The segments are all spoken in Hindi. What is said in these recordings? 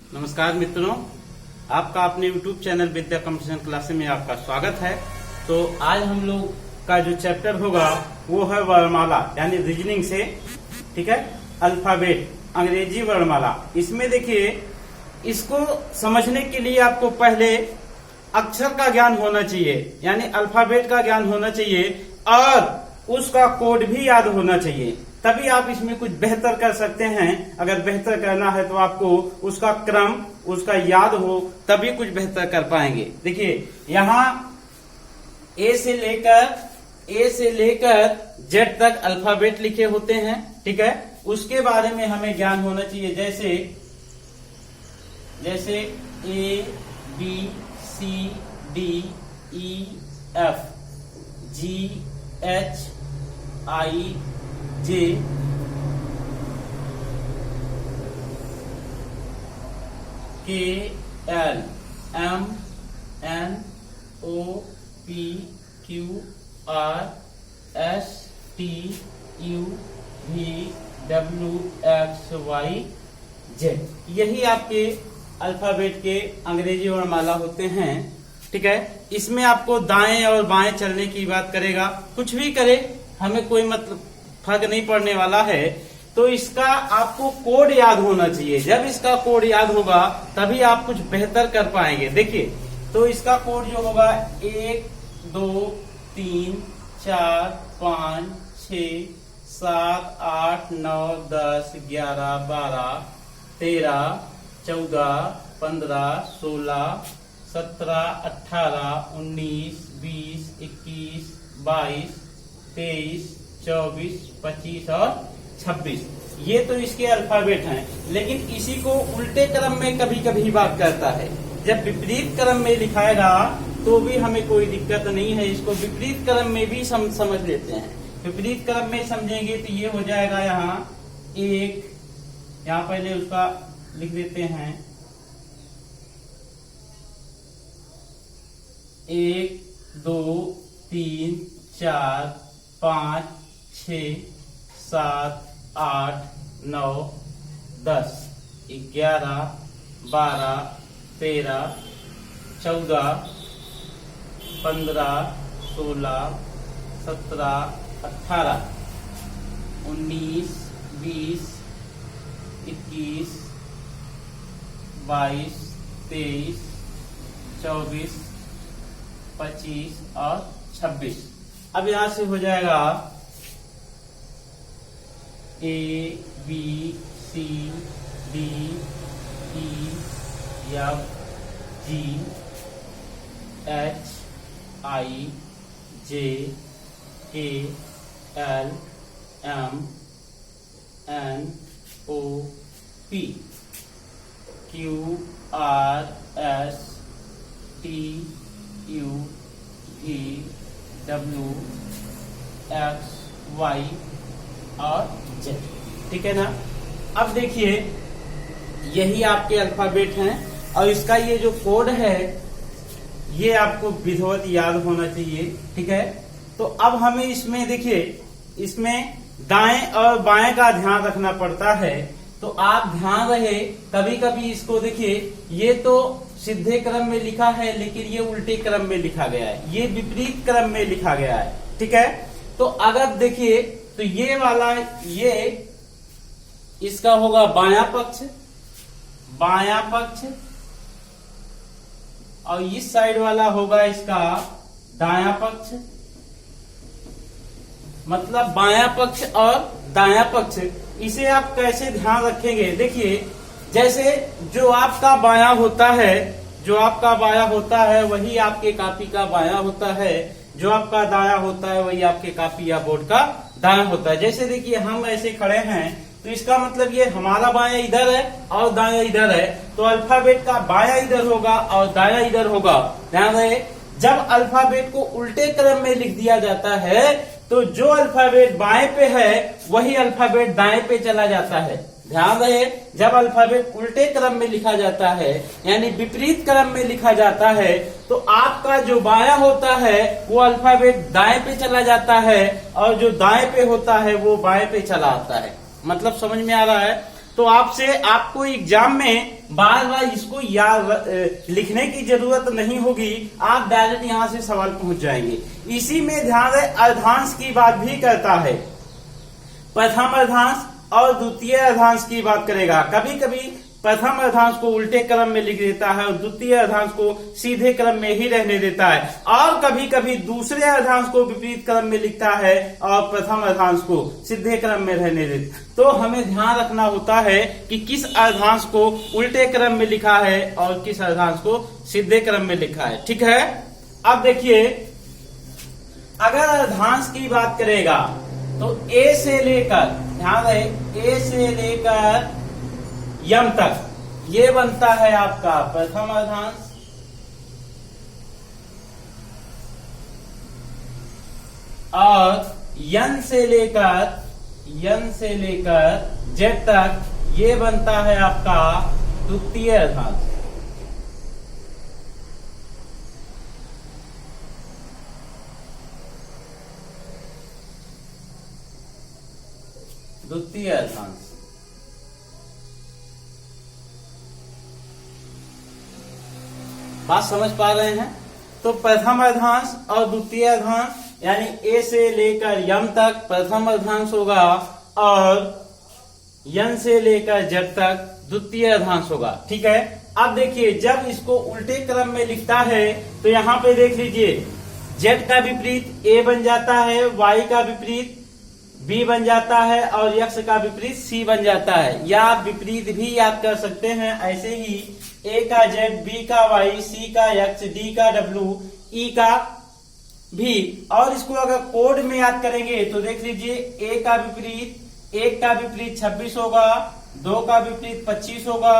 नमस्कार मित्रों, आपका अपने YouTube चैनल विद्या कंपटीशन क्लासेस में आपका स्वागत है। तो आज हम लोग का जो चैप्टर होगा वो है वर्णमाला यानी रीजनिंग से, ठीक है, अल्फाबेट अंग्रेजी वर्णमाला। इसमें देखिए, इसको समझने के लिए आपको पहले अक्षर का ज्ञान होना चाहिए यानी अल्फाबेट का ज्ञान होना चाहिए और उसका कोड भी याद होना चाहिए, तभी आप इसमें कुछ बेहतर कर सकते हैं। अगर बेहतर करना है तो आपको उसका क्रम उसका याद हो तभी कुछ बेहतर कर पाएंगे। देखिए, यहाँ ए से लेकर जेड तक अल्फाबेट लिखे होते हैं, ठीक है। उसके बारे में हमें ज्ञान होना चाहिए, जैसे A B C D E F G H I J K L M N O P Q R S T U V W X Y Z. यही आपके अल्फाबेट के अंग्रेजी वर्णमाला होते हैं, ठीक है। इसमें आपको दाएं और बाएं चलने की बात करेगा, कुछ भी करे हमें कोई मतलब फर्क नहीं पड़ने वाला है। तो इसका आपको कोड याद होना चाहिए। जब इसका कोड याद होगा तभी आप कुछ बेहतर कर पाएंगे। देखिए, तो इसका कोड जो होगा 1 2 3 4 5 6 7 8 9 10 11 12 13 14 15 16 17 18 19 20 21 22 23 24 25 और 26। ये तो इसके अल्फाबेट हैं, लेकिन इसी को उल्टे क्रम में कभी कभी बात करता है। जब विपरीत क्रम में लिखाएगा तो भी हमें कोई दिक्कत नहीं है, इसको विपरीत क्रम में भी समझ लेते हैं। विपरीत क्रम में समझेंगे तो ये हो जाएगा, यहाँ पहले उसका लिख देते हैं 1 2 3 4 5 6 7 8 9 10 11 12 13 14 15 16 17 18 19 20 21 22 23 24 25 और 26। अब यहां से हो जाएगा A B C D E F G H I J K L M N O P Q R S T U V W X Y और जेड, ठीक है ना। अब देखिए, यही आपके अल्फाबेट हैं और इसका ये जो कोड है ये आपको विधिवत याद होना चाहिए, ठीक है। तो अब हमें इसमें देखिए, इसमें दाएं और बाएं का ध्यान रखना पड़ता है। तो आप ध्यान रहे, कभी कभी इसको देखिए, ये तो सीधे क्रम में लिखा है लेकिन ये उल्टे क्रम में लिखा गया है, ये विपरीत क्रम में लिखा गया है, ठीक है। तो अगर देखिए, तो ये वाला ये इसका होगा बायां पक्ष और इस साइड वाला होगा इसका दायां पक्ष, मतलब बायां पक्ष और दायां पक्ष। इसे आप कैसे ध्यान रखेंगे? देखिए, जैसे जो आपका बायां होता है वही आपके कॉपी का बायां होता है, जो आपका दायां होता है वही आपके कॉपी या बोर्ड का दायां होता है। जैसे देखिए, हम ऐसे खड़े हैं तो इसका मतलब ये हमारा बायां इधर है और दायां इधर है, तो अल्फाबेट का बायां इधर होगा और दायां इधर होगा। ध्यान रहे, जब अल्फाबेट को उल्टे क्रम में लिख दिया जाता है तो जो अल्फाबेट बाएं पे है वही अल्फाबेट दाएं पे चला जाता है। ध्यान रहे, जब अल्फाबेट उल्टे क्रम में लिखा जाता है यानी विपरीत क्रम में लिखा जाता है तो आपका जो बायां होता है वो अल्फाबेट दाएं पे चला जाता है और जो दाएं पे होता है वो बाएं पे चला आता है। मतलब समझ में आ रहा है? तो आपको एग्जाम में बार बार इसको याद लिखने की जरूरत नहीं होगी, आप डायरेक्ट यहां से सवाल पहुंच जाएंगे। इसी में ध्यान रहे अर्धांश की बात भी करता है, प्रथम अर्धांश और द्वितीय अर्धांश की बात करेगा। कभी कभी प्रथम अर्धांश को उल्टे क्रम में लिख देता है और द्वितीय अर्धांश को सीधे क्रम में ही रहने देता है, और कभी कभी दूसरे अर्धांश को विपरीत क्रम में लिखता है और प्रथम अर्धांश को सीधे क्रम में रहने देता है। तो हमें ध्यान रखना होता है कि किस अर्धांश को उल्टे क्रम में लिखा है और किस अर्धांश को सीधे क्रम में लिखा है। ठीक है, अब देखिए अगर अर्धांश की बात करेगा तो ए से लेकर, ध्यान रहे, ए से लेकर यम तक ये बनता है आपका प्रथम अर्धांश, और यन से लेकर जेड तक ये बनता है आपका द्वितीय अर्धांश। द्वितीय अर्धांश बात समझ पा रहे हैं? तो प्रथम अर्धांश और द्वितीय अर्धांश यानी ए से लेकर यम तक प्रथम अर्धांश होगा और यन से लेकर जेड तक द्वितीय अर्धांश होगा। ठीक है, अब देखिए जब इसको उल्टे क्रम में लिखता है तो यहाँ पे देख लीजिए जेड का विपरीत ए बन जाता है, वाई का विपरीत बी बन जाता है और यक्स का विपरीत सी बन जाता है। या आप विपरीत भी याद कर सकते हैं, ऐसे ही ए का जेड, बी का वाई, सी का यक्स, डी का डब्ल्यू, ई का भी। और इसको अगर कोड में याद करेंगे तो देख लीजिए ए का विपरीत, एक का विपरीत 26 होगा, 2 का विपरीत 25 होगा,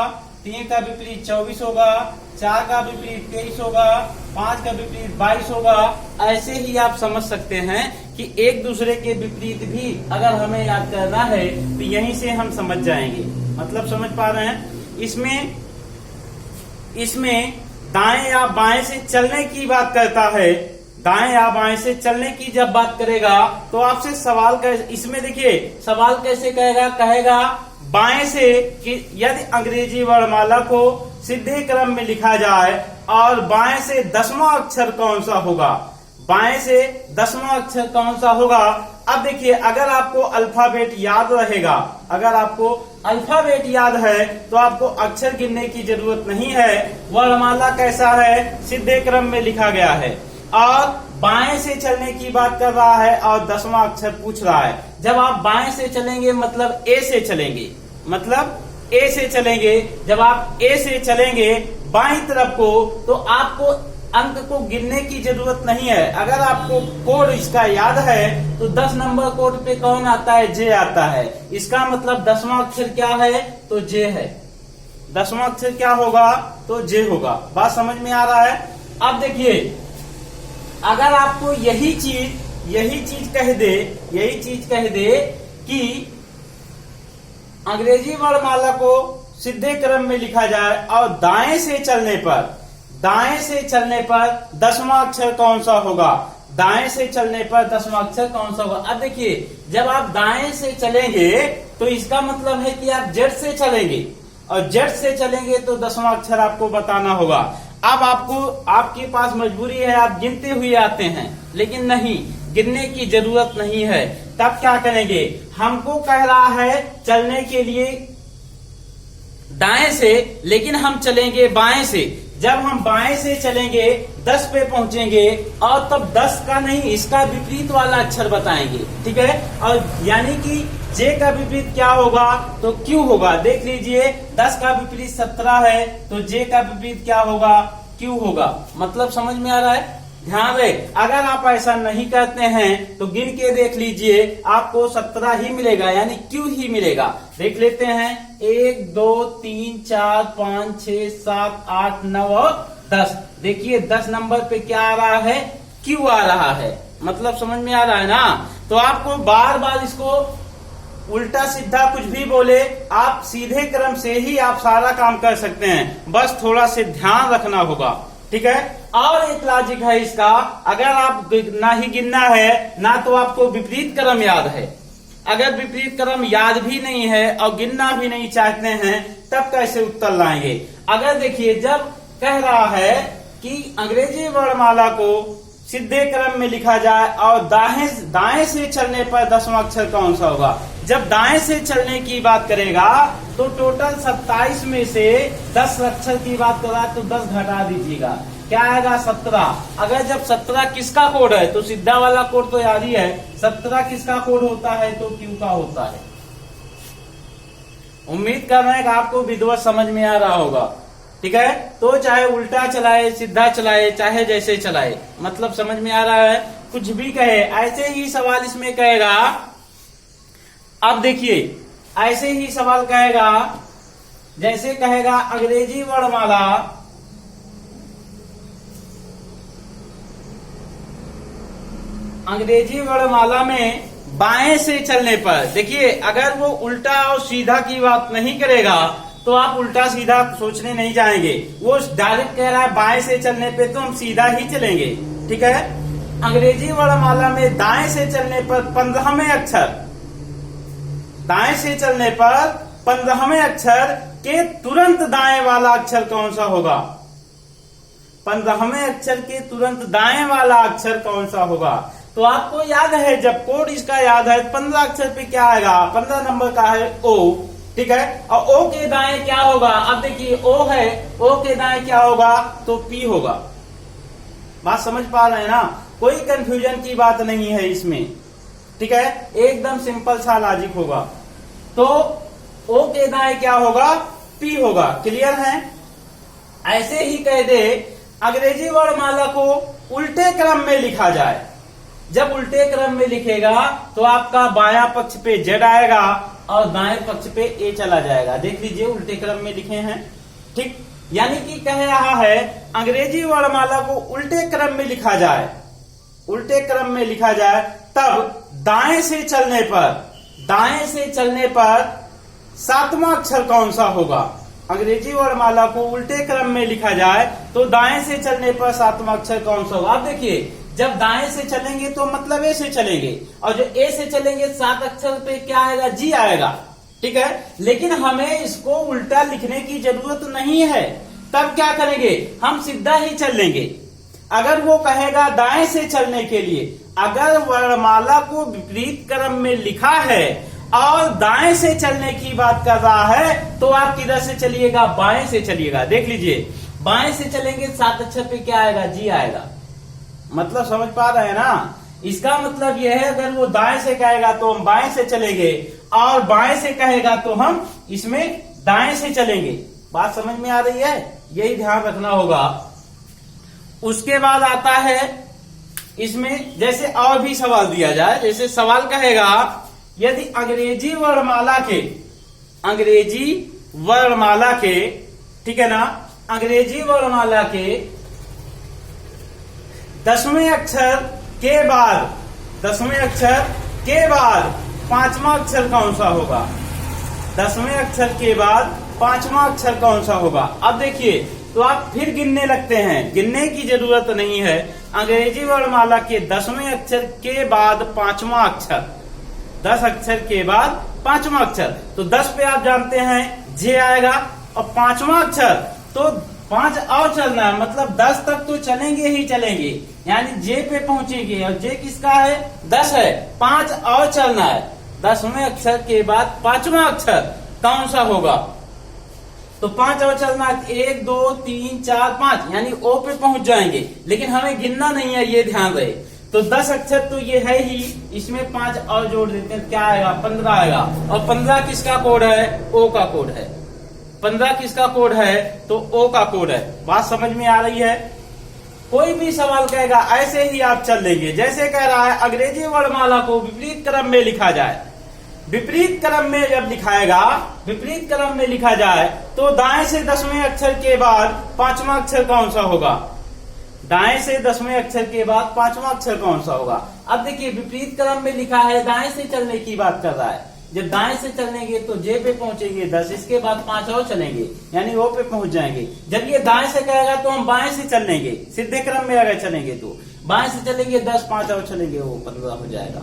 3 का विपरीत 24 होगा, 4 का विपरीत 23 होगा, 5 का विपरीत 22 होगा। ऐसे ही आप समझ सकते हैं कि एक दूसरे के विपरीत भी अगर हमें याद करना है तो यहीं से हम समझ जाएंगे। मतलब समझ पा रहे हैं? इसमें दाएं या बाएं से चलने की बात करता है। दाएं या बाएं से चलने की जब बात करेगा तो आपसे सवाल इसमें देखिए सवाल कैसे कहेगा बाएं से कि यदि अंग्रेजी वर्णमाला को सीधे क्रम में लिखा जाए और बाएं से 10वां अक्षर कौन सा होगा, बाएं से 10वां अक्षर कौन सा होगा। अब देखिए अगर आपको अल्फाबेट याद रहेगा, अगर आपको अल्फाबेट याद है तो आपको अक्षर गिनने की जरूरत नहीं है। वर्णमाला कैसा है, सीधे क्रम में लिखा गया है और बाएं से चलने की बात कर रहा है और 10वां अक्षर पूछ रहा है। जब आप बाएं से चलेंगे मतलब ए से चलेंगे, मतलब ए से चलेंगे। जब आप ए से चलेंगे बाईं तरफ को तो आपको अंक को गिनने की जरूरत नहीं है। अगर आपको कोड इसका याद है तो 10 नंबर कोड पे कौन आता है, जे आता है। इसका मतलब 10वां अक्षर क्या है, तो जे है। 10वां अक्षर क्या होगा, तो जे होगा। बात समझ में आ रहा है? अब देखिए अगर आपको यही चीज कह दे कि अंग्रेजी वर्णमाला को सीधे क्रम में लिखा जाए और दाएं से चलने पर 10वां अक्षर कौन सा होगा, दाएं से चलने पर 10वां अक्षर कौन सा होगा। अब देखिए जब आप दाएं से चलेंगे तो इसका मतलब है कि आप जेड से चलेंगे और जेड से चलेंगे तो 10वां अक्षर आपको बताना होगा। अब आपके पास मजबूरी है, आप गिनते हुए आते हैं, लेकिन नहीं, गिनने की जरूरत नहीं है। तब क्या करेंगे, हमको कह रहा है चलने के लिए दाएं से, लेकिन हम चलेंगे बाएं से। जब हम बाएं से चलेंगे 10 पे पहुंचेंगे और तब 10 का नहीं इसका विपरीत वाला अक्षर बताएंगे। ठीक है, और यानी कि जे का विपरीत क्या होगा, तो क्यू होगा। देख लीजिए 10 का विपरीत 17 है तो जे का विपरीत क्या होगा, क्यू होगा। मतलब समझ में आ रहा है? ध्यान रहे, अगर आप ऐसा नहीं करते हैं तो गिन के देख लीजिए, आपको 17 ही मिलेगा, यानी क्यू ही मिलेगा। देख लेते हैं 1 2 3 4 5 6 7 8 9 और 10। देखिए 10 नंबर पे क्या आ रहा है, क्यू आ रहा है। मतलब समझ में आ रहा है ना? तो आपको बार बार इसको उल्टा सीधा कुछ भी बोले, आप सीधे क्रम से ही आप सारा काम कर सकते हैं, बस थोड़ा से ध्यान रखना होगा। ठीक है, और एक लॉजिक है इसका, अगर आप ना ही गिनना है ना तो आपको विपरीत क्रम याद है। अगर विपरीत क्रम याद भी नहीं है और गिनना भी नहीं चाहते हैं तब कैसे उत्तर लाएंगे। अगर देखिए जब कह रहा है कि अंग्रेजी वर्णमाला को सीधे क्रम में लिखा जाए और दाएं से चलने पर 10वां अक्षर कौन सा होगा। जब दाएं से चलने की बात करेगा तो टोटल 27 में से 10 अक्षर की बात कर रहा है तो 10 घटा दीजिएगा, क्या आएगा 17। अगर जब 17 किसका कोड है तो सीधा वाला कोड तो याद ही है, 17 किसका कोड होता है तो क्यू का होता है। उम्मीद कर रहे हैं कि आपको विधिवत समझ में आ रहा होगा, ठीक है। तो चाहे उल्टा चलाए सीधा चलाए चाहे जैसे चलाए, मतलब समझ में आ रहा है। कुछ भी कहे ऐसे ही सवाल इसमें कहेगा। अब देखिए ऐसे ही सवाल कहेगा, जैसे कहेगा अंग्रेजी वर्णमाला में बाएं से चलने पर, देखिए अगर वो उल्टा और सीधा की बात नहीं करेगा तो आप उल्टा सीधा सोचने नहीं जाएंगे। वो डायरेक्ट कह रहा है बाएं से चलने पे तो हम सीधा ही चलेंगे, ठीक है। अंग्रेजी वर्णमाला में दाएं से चलने पर 15वें अक्षर, दाएं से चलने पर 15वें अक्षर के तुरंत दाएं वाला अक्षर कौन सा होगा। 15वें अक्षर के तुरंत दाएं वाला अक्षर कौन सा होगा। तो आपको याद है जब कोड इसका याद है 15 अक्षर पे क्या आएगा, 15 नंबर का है ओ, ठीक है। और ओ के दाएं क्या होगा, अब देखिए ओ है, ओ के दाएं क्या होगा तो पी होगा। बात समझ पा रहे हैं ना, कोई कंफ्यूजन की बात नहीं है इसमें, ठीक है। एकदम सिंपल सा लॉजिक होगा। तो ओ के दाएं क्या होगा पी होगा, क्लियर है। ऐसे ही कह दे अंग्रेजी वर्णमाला को उल्टे क्रम में लिखा जाए। जब उल्टे क्रम में लिखेगा तो आपका बायां पक्ष पे जेड आएगा और दाएं पक्ष पे ए चला जाएगा। देख लीजिए उल्टे क्रम में लिखे हैं, ठीक। यानी कि कह रहा है अंग्रेजी वर्णमाला को उल्टे क्रम में लिखा जाए, उल्टे क्रम में लिखा जाए तब दाएं से चलने पर 7वां अक्षर कौन सा होगा। अंग्रेजी वर्णमाला को उल्टे क्रम में लिखा जाए तो दाएं से चलने पर 7वां अक्षर कौन सा होगा। आप देखिए जब दाएं से चलेंगे तो मतलब ए से चलेंगे और जो ए से चलेंगे 7 अक्षर पे क्या आएगा जी आएगा, ठीक है। लेकिन हमें इसको उल्टा लिखने की जरूरत नहीं है, तब क्या करेंगे हम सीधा ही चल लेंगे। अगर वो कहेगा दाएं से चलने के लिए, अगर वर्णमाला को विपरीत क्रम में लिखा है और दाएं से चलने की बात कर रहा है तो आप किधर से चलिएगा, बाएं से चलिएगा। देख लीजिए बाएं से चलेंगे 7 अक्षर पे क्या आएगा जी आएगा, मतलब समझ पा रहे हैं ना। इसका मतलब यह है अगर वो दाएं से कहेगा तो हम बाएं से चलेंगे और बाएं से कहेगा तो हम इसमें दाएं से चलेंगे। बात समझ में आ रही है, यही ध्यान रखना होगा। उसके बाद आता है इसमें जैसे और भी सवाल दिया जाए, जैसे सवाल कहेगा यदि अंग्रेजी वर्णमाला के ठीक है ना, अंग्रेजी वर्णमाला के 10वें अक्षर के बाद 5वां अक्षर कौन सा होगा। 10वें अक्षर के बाद 5वां अक्षर कौन सा होगा। अब देखिए तो आप फिर गिनने लगते हैं, गिनने की जरूरत नहीं है। अंग्रेजी वर्णमाला के 10वें अक्षर के बाद 5वां अक्षर, 10 अक्षर के बाद 5वां अक्षर, तो 10 पे आप जानते हैं जे आएगा और 5वां अक्षर तो 5 और चलना है, मतलब 10 तक तो चलेंगे ही चलेंगे, यानी जे पे पहुंचेंगे और जे किसका है 10 है, 5 और चलना है। 10वें अक्षर के बाद 5वां अक्षर कौन सा होगा, तो 5 और चलना है, 1 2 3 4 5, यानी ओ पे पहुंच जाएंगे। लेकिन हमें गिनना नहीं है, ये ध्यान रहे। तो 10 अक्षर तो ये है ही, इसमें 5 और जोड़ देते हैं, क्या आएगा 15 आएगा। और 15 किसका कोड है, ओ का कोड है। 15 किसका कोड है तो ओ का कोड है। बात समझ में आ रही है। कोई भी सवाल कहेगा ऐसे ही आप चल लेंगे। जैसे कह रहा है अंग्रेजी वर्णमाला को विपरीत क्रम में लिखा जाए, विपरीत क्रम में जब लिखाएगा, विपरीत क्रम में लिखा जाए तो दाएं से 10वें अक्षर के बाद 5वां अक्षर कौन सा होगा। दाएं से 10वें अक्षर के बाद 5वां अक्षर कौन सा होगा। अब देखिए विपरीत क्रम में लिखा है, दाएं से चलने की बात कर रहा है। जब दाएं से चलेंगे तो जे पे पहुंचेंगे 10, इसके बाद 5 और चलेंगे, यानी ओ पे पहुंच जाएंगे। जब ये दाएं से कहेगा तो हम बाएं से चल लेंगे, सीधे क्रम में अगर चलेंगे तो बाएं से चलेंगे 10, 5 और चलेंगे, वो 15 हो जाएगा।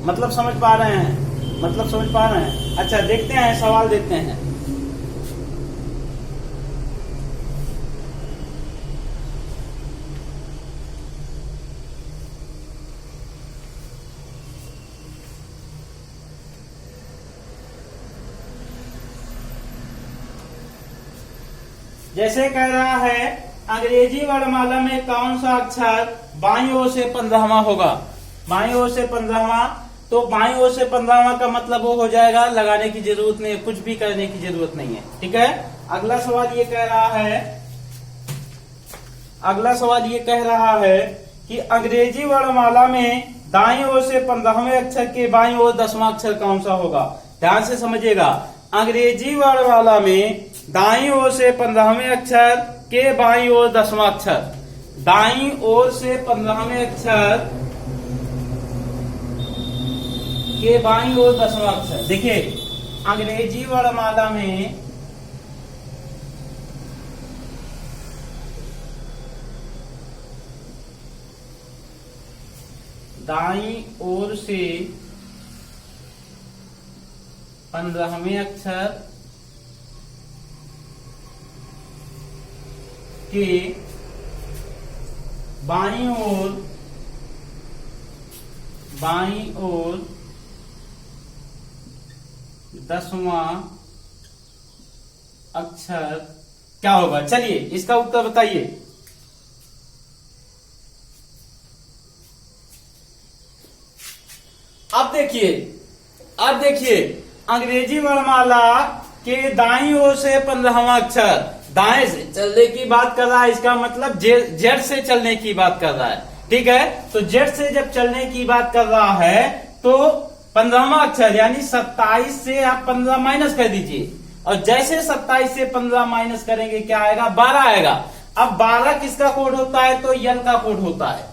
मतलब समझ पा रहे हैं? मतलब समझ पा रहे हैं? अच्छा, देखते हैं, सवाल देखते हैं। जैसे कह रहा है, अंग्रेजी वर्णमाला में कौन सा अक्षर बाईं ओर से 15वां होगा? बाईं ओर से 15वां, तो बाईं ओर से 15वां का मतलब वो हो जाएगा, लगाने की जरूरत नहीं है, कुछ भी करने की जरूरत नहीं है। ठीक है। अगला सवाल ये कह रहा है, अगला सवाल ये कह रहा है कि अंग्रेजी वर्णमाला में दाईं ओर से 15वें अक्षर के बाईं ओर 10वां अक्षर कौन सा होगा? ध्यान से समझिएगा, अंग्रेजी वर्णमाला में दाईं ओर से 15वें अक्षर के बाईं ओर 10वां अक्षर, दाईं ओर से 15वें अक्षर के बाईं ओर 10वां अक्षर। देखिए, अंग्रेजी वर्णमाला में दाईं ओर से 15वें अक्षर के बाईं ओर 10वां अक्षर क्या होगा? चलिए इसका उत्तर बताइए। अब देखिए, अंग्रेजी वर्णमाला के दाईं ओर से 15वां अक्षर दाएं से चलने की बात कर रहा है, इसका मतलब जेड से चलने की बात कर रहा है। ठीक है, तो जेड से जब चलने की बात कर रहा है तो 15वां अक्षर यानी 27 से आप 15 माइनस कर दीजिए, और जैसे 27 से 15 माइनस करेंगे क्या आएगा? 12 आएगा। अब 12 किसका कोड होता है? तो यल का कोड होता है।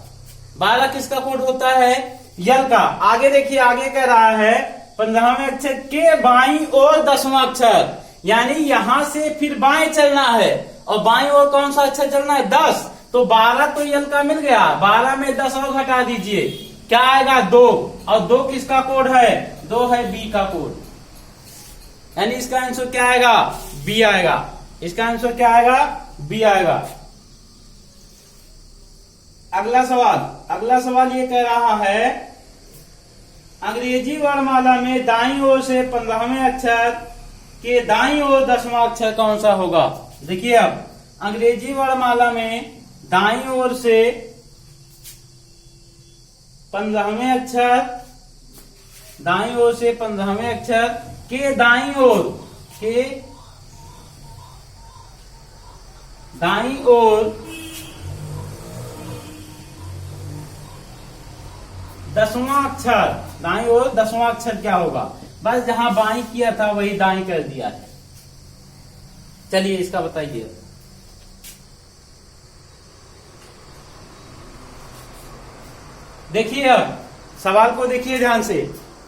12 किसका कोड होता है? यल का। आगे देखिए, आगे कह रहा है 15वें अक्षर के बाईं ओर 10वां अक्षर, यानी यहां से फिर बाएं चलना है, और बाईं ओर कौन सा अक्षर चलना है? 10। तो 12 तो यल का मिल गया, 12 में 10 और घटा दीजिए, क्या आएगा? 2। और 2 किसका कोड है? 2 है बी का कोड, यानी इसका आंसर क्या आएगा? बी आएगा। इसका आंसर क्या आएगा? बी आएगा। अगला सवाल ये कह रहा है, अंग्रेजी वर्णमाला में दाईं ओर से 15वें अक्षर के दाईं ओर 10वां अक्षर कौन सा होगा? देखिए, अब अंग्रेजी वर्णमाला में दाईं ओर से 15वें अक्षर, दाईं ओर से 15वें अक्षर के दाईं ओर 10वां अक्षर, दाईं ओर 10वां अक्षर क्या होगा? बस जहां बाईं किया था वही दाईं कर दिया है। चलिए इसका बताइए। देखिए, अब सवाल को देखिए ध्यान से।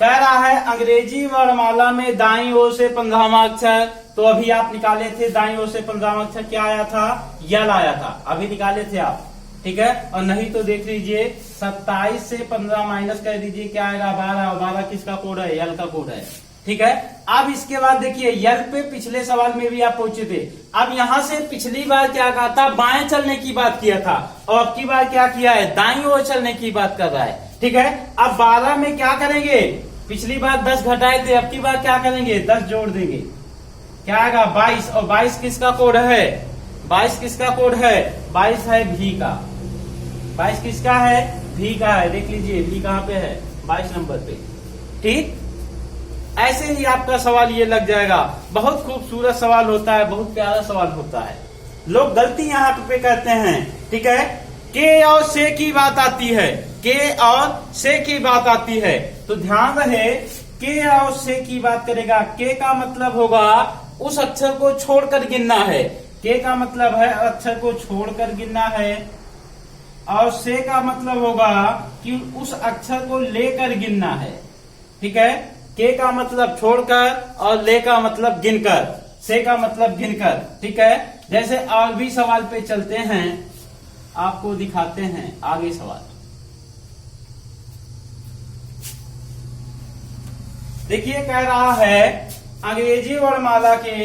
कह रहा है अंग्रेजी वर्णमाला में दाईं ओर से 15वां अक्षर, तो अभी आप निकाले थे दाईं ओर से 15वां अक्षर क्या आया था? यल आया था, अभी निकाले थे आप। ठीक है, और नहीं तो देख लीजिए 27 से 15 माइनस कर दीजिए, क्या आएगा? 12। और 12 किसका कोड है? यल का कोड है। ठीक है, अब इसके बाद देखिए, यल पे पिछले सवाल में भी आप पहुंचे थे। अब यहां से पिछली बार क्या कहा था? बाएं चलने की बात किया था, और अब की बार क्या किया है? दाईं ओर चलने की बात कर रहा है। ठीक है, अब 12 में क्या करेंगे? पिछली बार 10 घटाए थे, अब की बार क्या करेंगे? 10 जोड़ देंगे, क्या आएगा? 22। और 22 किसका कोड है? 22 किसका कोड है? 22 है भी का। 22 किसका है? भी का है। देख लीजिए भी कहां पे है? 22 नंबर पे। ठीक, ऐसे ही आपका सवाल ये लग जाएगा। बहुत खूबसूरत सवाल होता है, बहुत प्यारा सवाल होता है। लोग गलती यहाँ पे करते हैं। ठीक है, के और से की बात आती है, के और से की बात आती है, तो ध्यान रहे के और से की बात करेगा। के का मतलब होगा उस अक्षर को छोड़कर गिनना है। के का मतलब है अक्षर को छोड़कर गिनना है, और से का मतलब होगा कि उस अक्षर को लेकर गिनना है। ठीक है, के का मतलब छोड़कर और ले का मतलब गिनकर, से का मतलब गिनकर। ठीक है, जैसे और भी सवाल पे चलते हैं, आपको दिखाते हैं आगे सवाल। देखिए कह रहा है अंग्रेजी वर्णमाला के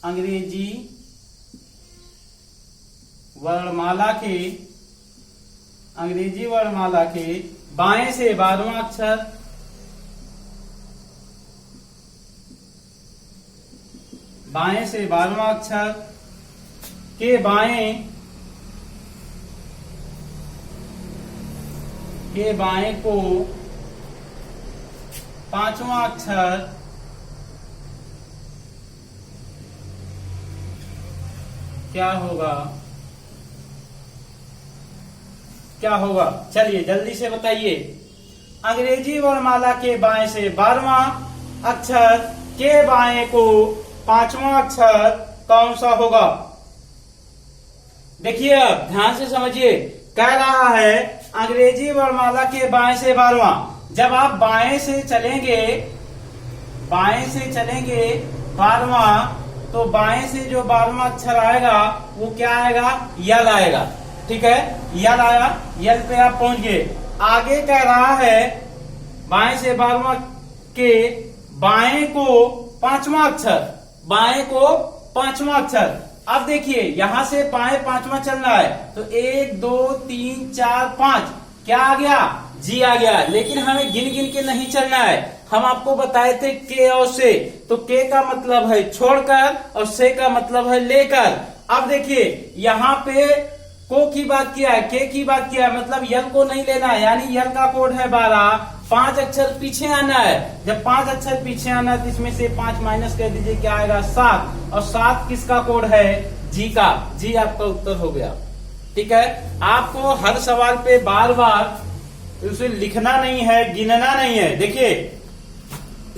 अंग्रेजी वर्णमाला के बाएं से 12वां अक्षर, बाएं से 12वां अक्षर के बाएं को 5वां अक्षर क्या होगा चलिए जल्दी से बताइए। अंग्रेजी वर्णमाला के बाएं से 12वां अक्षर के बाएं को 5वां अक्षर कौन सा होगा? देखिए अब ध्यान से समझिए, कह रहा है अंग्रेजी वर्णमाला के बाएं से 12वां। जब आप बाएं से चलेंगे 12वां, तो बाएं से जो 12वां अक्षर आएगा वो क्या आएगा? यल आएगा। ठीक है, यल आया, यल पे आप पहुंच गए। आगे कह रहा है बाएं से 12वां के बाएं को 5वां अक्षर, बाएं को 5वां अक्षर। अब देखिए यहां से बाएं 5वां चल रहा है, तो 1 2 3 4 5 क्या आ गया? जी आ गया। लेकिन हमें गिन गिन के नहीं चलना है। हम आपको बताए थे के और से, तो के का मतलब है छोड़कर और से का मतलब है लेकर। अब देखिए यहाँ पे को की बात किया है, के की बात किया है, मतलब यल को नहीं लेना है, यानी यल का कोड है 12। 5 अक्षर पीछे आना है। जब 5 अक्षर पीछे आना है तो इसमें से 5 माइनस कर दीजिए, क्या आएगा? 7। और 7 किसका कोड है? जी का। जी आपका उत्तर हो गया। ठीक है, आपको हर सवाल पे बार बार उसे लिखना नहीं है, गिनना नहीं है। देखिए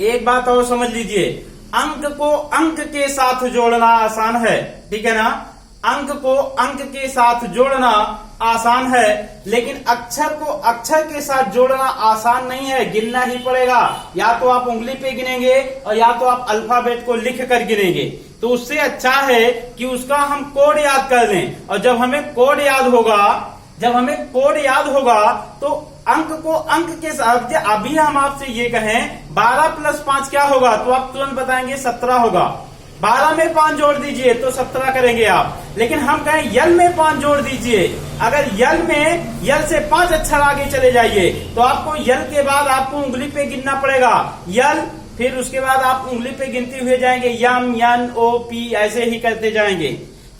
एक बात और समझ लीजिए, अंक को अंक के साथ जोड़ना आसान है। ठीक है ना, अंक को अंक के साथ जोड़ना आसान है, लेकिन अक्षर को अक्षर के साथ जोड़ना आसान नहीं है, गिनना ही पड़ेगा। या तो आप उंगली पे गिनेंगे और या तो आप अल्फाबेट को लिख कर गिनेंगे। तो उससे अच्छा है कि उसका हम कोड याद कर लें। और जब हमें कोड याद होगा तो अंक को अंक के साथ, अभी हम आपसे ये कहें 12 + 5 क्या होगा, तो आप तुरंत बताएंगे 17 होगा। 12 में 5 जोड़ दीजिए तो 17 करेंगे आप। लेकिन हम कहें यल में 5 जोड़ दीजिए, अगर यल से 5 अक्षर आगे चले जाइए तो आपको यल के बाद आपको उंगली पे गिनना पड़ेगा। यल, फिर उसके बाद आप उंगली पे गिनते हुए जाएंगे, यम, यन, ओ, पी, ऐसे ही करते जाएंगे।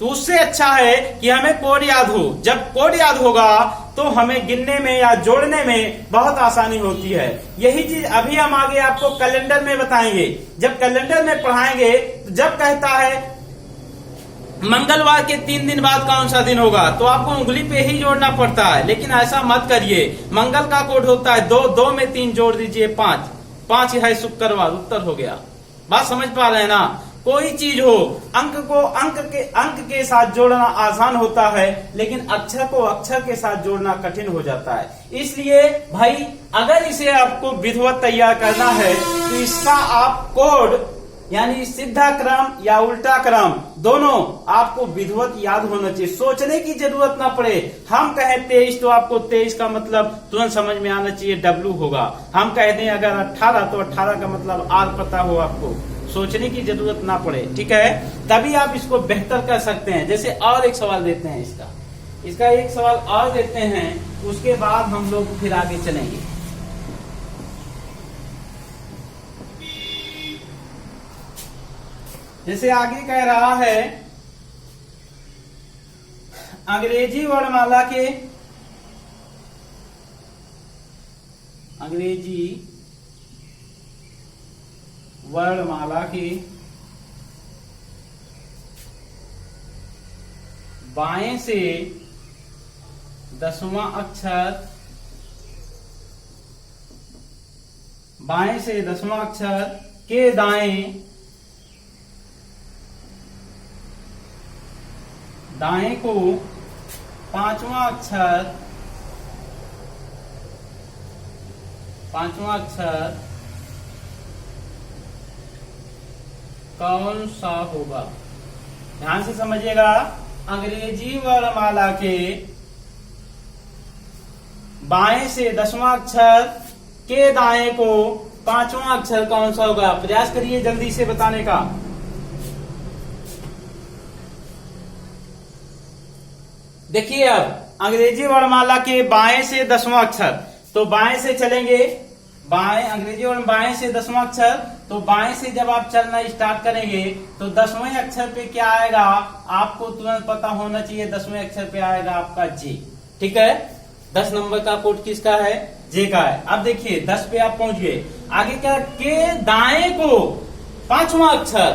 तो उससे अच्छा है कि हमें कोड याद हो। जब कोड याद होगा तो हमें गिनने में या जोड़ने में बहुत आसानी होती है। यही चीज अभी हम आगे आपको कैलेंडर में बताएंगे। जब कैलेंडर में पढ़ाएंगे तो जब कहता है मंगलवार के 3 दिन बाद कौन सा दिन होगा, तो आपको उंगली पे ही जोड़ना पड़ता है। लेकिन ऐसा मत करिए, मंगल का कोड होता है 2, 2 में 3 जोड़ दीजिए 5, 5 है शुक्रवार, उत्तर हो गया। बात समझ पा रहे हैं ना? कोई चीज हो, अंक को अंक के साथ जोड़ना आसान होता है, लेकिन अक्षर को अक्षर के साथ जोड़ना कठिन हो जाता है। इसलिए भाई अगर इसे आपको विधिवत तैयार करना है तो इसका आप कोड यानी सीधा क्रम या उल्टा क्रम दोनों आपको विधिवत याद होना चाहिए, सोचने की जरूरत ना पड़े। हम कहें 23 तो आपको 23 का मतलब तुरंत समझ में आना चाहिए, W होगा। हम कह दें अगर 18 तो 18 का मतलब R पता हो, आपको सोचने की जरूरत ना पड़े। ठीक है, तभी आप इसको बेहतर कर सकते हैं। जैसे और एक सवाल देते हैं, इसका एक सवाल और देते हैं, उसके बाद हम लोग फिर आगे चलेंगे। जैसे आगे कह रहा है अंग्रेजी वर्णमाला के बाएं से 10वां अक्षर, बाएं से 10वां अक्षर के दाएं को 5वां अक्षर कौन सा होगा? ध्यान से समझिएगा, अंग्रेजी वर्णमाला के बाएं से 10वां अक्षर के दाएं को 5वां अक्षर कौन सा होगा? प्रयास करिए जल्दी से बताने का। देखिए अब अंग्रेजी वर्णमाला के बाएं से 10वां अक्षर, तो बाएं से चलेंगे, बाएं अंग्रेजी वर्ण बाएं से 10वां अक्षर, तो बाएं से जब आप चलना स्टार्ट करेंगे तो 10वें अक्षर पे क्या आएगा आपको तुरंत पता होना चाहिए। 10वें अक्षर पे आएगा आपका जे। ठीक है, 10 नंबर का कोड किसका है? जे का है। अब देखिए 10 पे आप पहुंच गए, आगे क्या? के दाएं को 5वां अक्षर,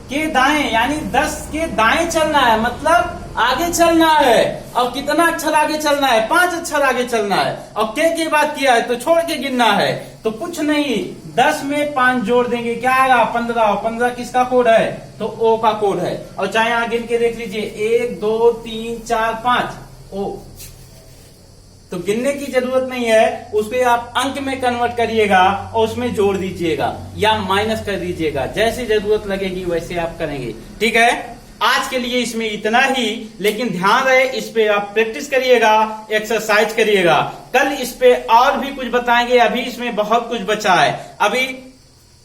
के दाएं यानी 10 के दाएं चलना है, मतलब आगे चलना है। और कितना अक्षर आगे चलना है? 5 अक्षर आगे चलना है। और के बाद किया है तो छोड़ के गिनना है, तो कुछ नहीं 10 में 5 जोड़ देंगे, क्या आएगा? 15। और 15 किसका कोड है? तो ओ का कोड है। और चाहे यहां गिन के देख लीजिए 1 2 3 4 5 ओ, तो गिनने की जरूरत नहीं है, उसपे आप अंक में कन्वर्ट करिएगा और उसमें जोड़ दीजिएगा या माइनस कर दीजिएगा, जैसे जरूरत लगेगी वैसे आप करेंगे। ठीक है, आज के लिए इसमें इतना ही, लेकिन ध्यान रहे इस पे आप प्रैक्टिस करिएगा, एक्सरसाइज करिएगा। कल इस पे और भी कुछ बताएंगे, अभी इसमें बहुत कुछ बचा है। अभी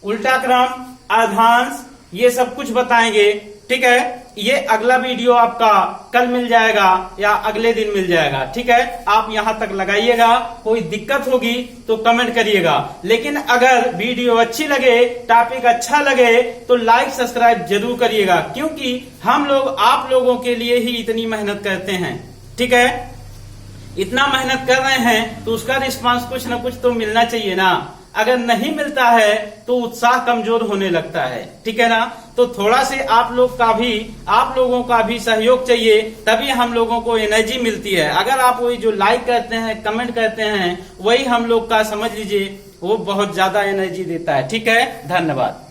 उल्टा क्रम, अर्धांश, ये सब कुछ बताएंगे। ठीक है, ये अगला वीडियो आपका कल मिल जाएगा या अगले दिन मिल जाएगा। ठीक है, आप यहां तक लगाइएगा, कोई दिक्कत होगी तो कमेंट करिएगा। लेकिन अगर वीडियो अच्छी लगे, टॉपिक अच्छा लगे तो लाइक सब्सक्राइब जरूर करिएगा, क्योंकि हम लोग आप लोगों के लिए ही इतनी मेहनत करते हैं। ठीक है, इतना मेहनत कर रहे हैं तो उसका रिस्पांस कुछ ना कुछ तो मिलना चाहिए ना। अगर नहीं मिलता है तो उत्साह कमजोर होने लगता है। ठीक है ना, तो थोड़ा से आप लोगों का भी सहयोग चाहिए, तभी हम लोगों को एनर्जी मिलती है। अगर आप वही जो लाइक करते हैं, कमेंट करते हैं, वही हम लोग का समझ लीजिए वो बहुत ज्यादा एनर्जी देता है। ठीक है, धन्यवाद।